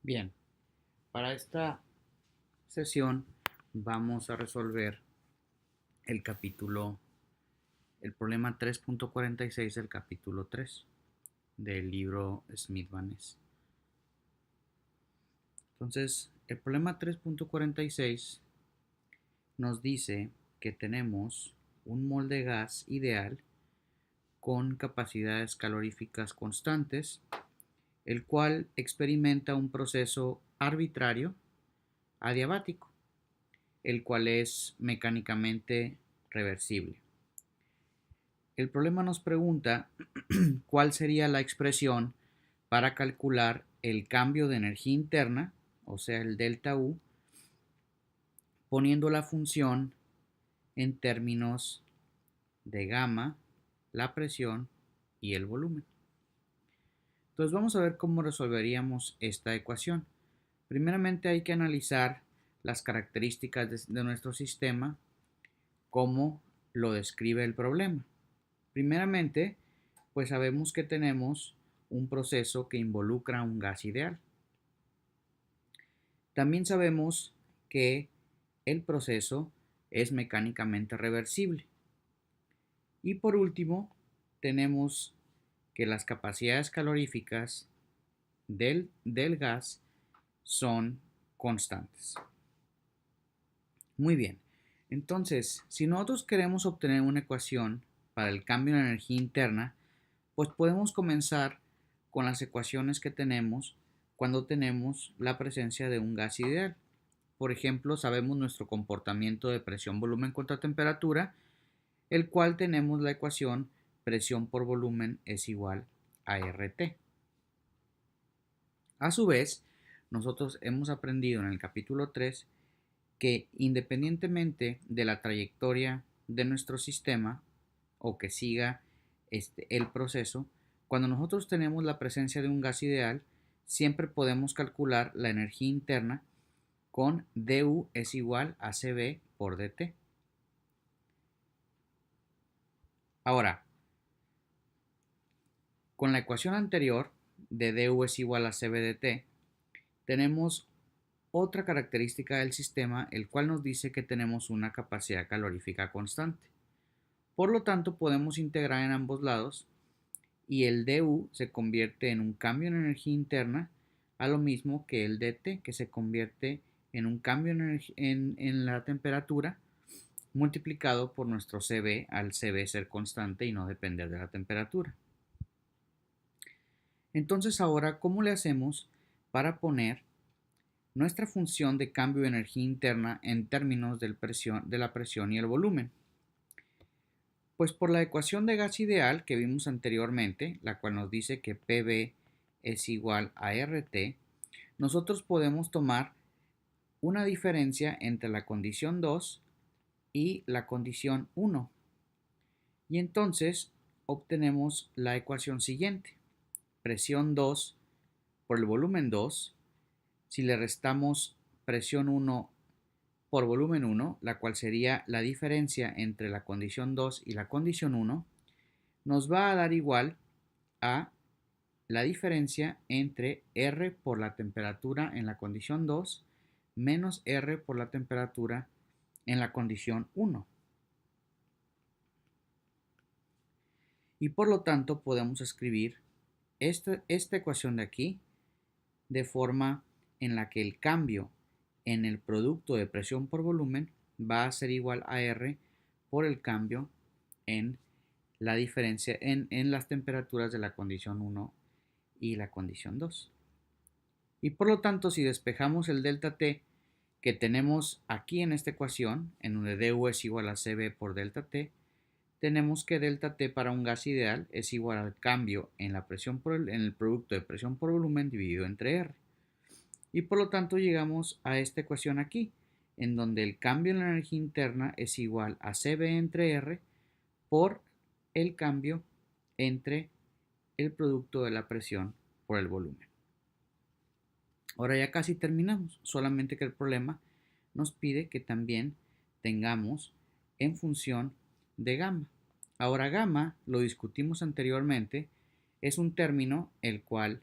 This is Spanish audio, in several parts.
Bien, para esta sesión vamos a resolver el capítulo, el problema 3.46 del capítulo 3 del libro Smith-Vaness. Entonces, el problema 3.46 nos dice que tenemos un molde gas ideal con capacidades caloríficas constantes, el cual experimenta un proceso arbitrario adiabático, el cual es mecánicamente reversible. El problema nos pregunta cuál sería la expresión para calcular el cambio de energía interna, o sea, el delta U, poniendo la función en términos de gamma, la presión y el volumen. Entonces vamos a ver cómo resolveríamos esta ecuación. Primeramente hay que analizar las características de nuestro sistema, cómo lo describe el problema. Primeramente, pues sabemos que tenemos un proceso que involucra un gas ideal. También sabemos que el proceso es mecánicamente reversible. Y por último, tenemos que las capacidades caloríficas del gas son constantes. Muy bien, entonces, si nosotros queremos obtener una ecuación para el cambio en energía interna, pues podemos comenzar con las ecuaciones que tenemos cuando tenemos la presencia de un gas ideal. Por ejemplo, sabemos nuestro comportamiento de presión, volumen contra temperatura, el cual tenemos la ecuación presión por volumen es igual a RT. A su vez, nosotros hemos aprendido en el capítulo 3 que independientemente de la trayectoria de nuestro sistema o que siga el proceso, cuando nosotros tenemos la presencia de un gas ideal, siempre podemos calcular la energía interna con du es igual a Cv por dt. Ahora, con la ecuación anterior de du es igual a Cv dt, tenemos otra característica del sistema, el cual nos dice que tenemos una capacidad calorífica constante. Por lo tanto, podemos integrar en ambos lados y el du se convierte en un cambio en energía interna, a lo mismo que el dt, que se convierte en un cambio en la temperatura multiplicado por nuestro Cv, al Cv ser constante y no depender de la temperatura. Entonces ahora, ¿cómo le hacemos para poner nuestra función de cambio de energía interna en términos de la presión y el volumen? Pues por la ecuación de gas ideal que vimos anteriormente, la cual nos dice que PV es igual a RT, nosotros podemos tomar una diferencia entre la condición 2 y la condición 1. Y entonces obtenemos la ecuación siguiente. Presión 2 por el volumen 2. Si le restamos presión 1 por volumen 1, la cual sería la diferencia entre la condición 2 y la condición 1, nos va a dar igual a la diferencia entre R por la temperatura en la condición 2 menos R por la temperatura en la condición 1. Y por lo tanto podemos escribir esta ecuación de aquí de forma en la que el cambio en el producto de presión por volumen va a ser igual a R por el cambio en la diferencia en las temperaturas de la condición 1 y la condición 2. Y por lo tanto, si despejamos el delta T que tenemos aquí en esta ecuación, en donde du es igual a Cv por delta T, tenemos que delta T para un gas ideal es igual al cambio en la presión en el producto de presión por volumen dividido entre R. Y por lo tanto llegamos a esta ecuación aquí, en donde el cambio en la energía interna es igual a Cv entre R por el cambio entre el producto de la presión por el volumen. Ahora ya casi terminamos, solamente que el problema nos pide que también tengamos en función de gamma. Ahora gamma, lo discutimos anteriormente, es un término el cual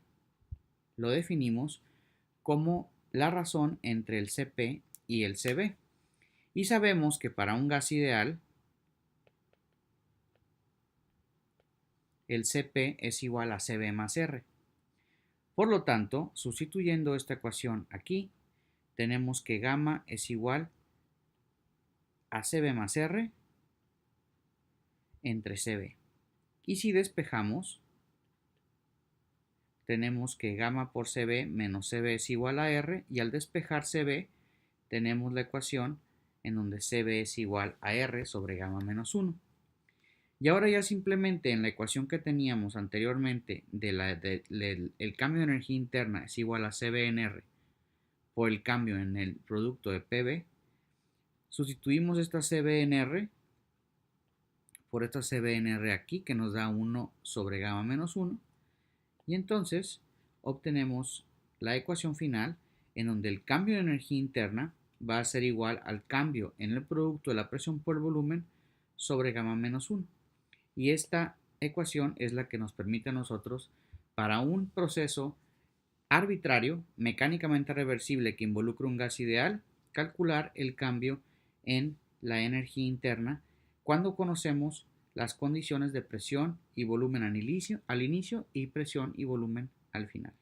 lo definimos como la razón entre el Cp y el Cv. Y sabemos que para un gas ideal, el Cp es igual a Cv más R. Por lo tanto, sustituyendo esta ecuación aquí, tenemos que gamma es igual a Cv más R entre Cv. Y si despejamos, tenemos que gamma por Cv menos Cv es igual a R, y al despejar Cv tenemos la ecuación en donde Cv es igual a R sobre gamma menos 1. Y ahora ya simplemente en la ecuación que teníamos anteriormente el cambio de energía interna es igual a Cv en R por el cambio en el producto de Pv, sustituimos esta Cv en R por esta Cv en R aquí, que nos da 1 sobre gamma menos 1, y entonces obtenemos la ecuación final en donde el cambio de energía interna va a ser igual al cambio en el producto de la presión por volumen sobre gamma menos 1. Y esta ecuación es la que nos permite a nosotros, para un proceso arbitrario, mecánicamente reversible que involucre un gas ideal, calcular el cambio en la energía interna cuando conocemos las condiciones de presión y volumen al inicio y presión y volumen al final.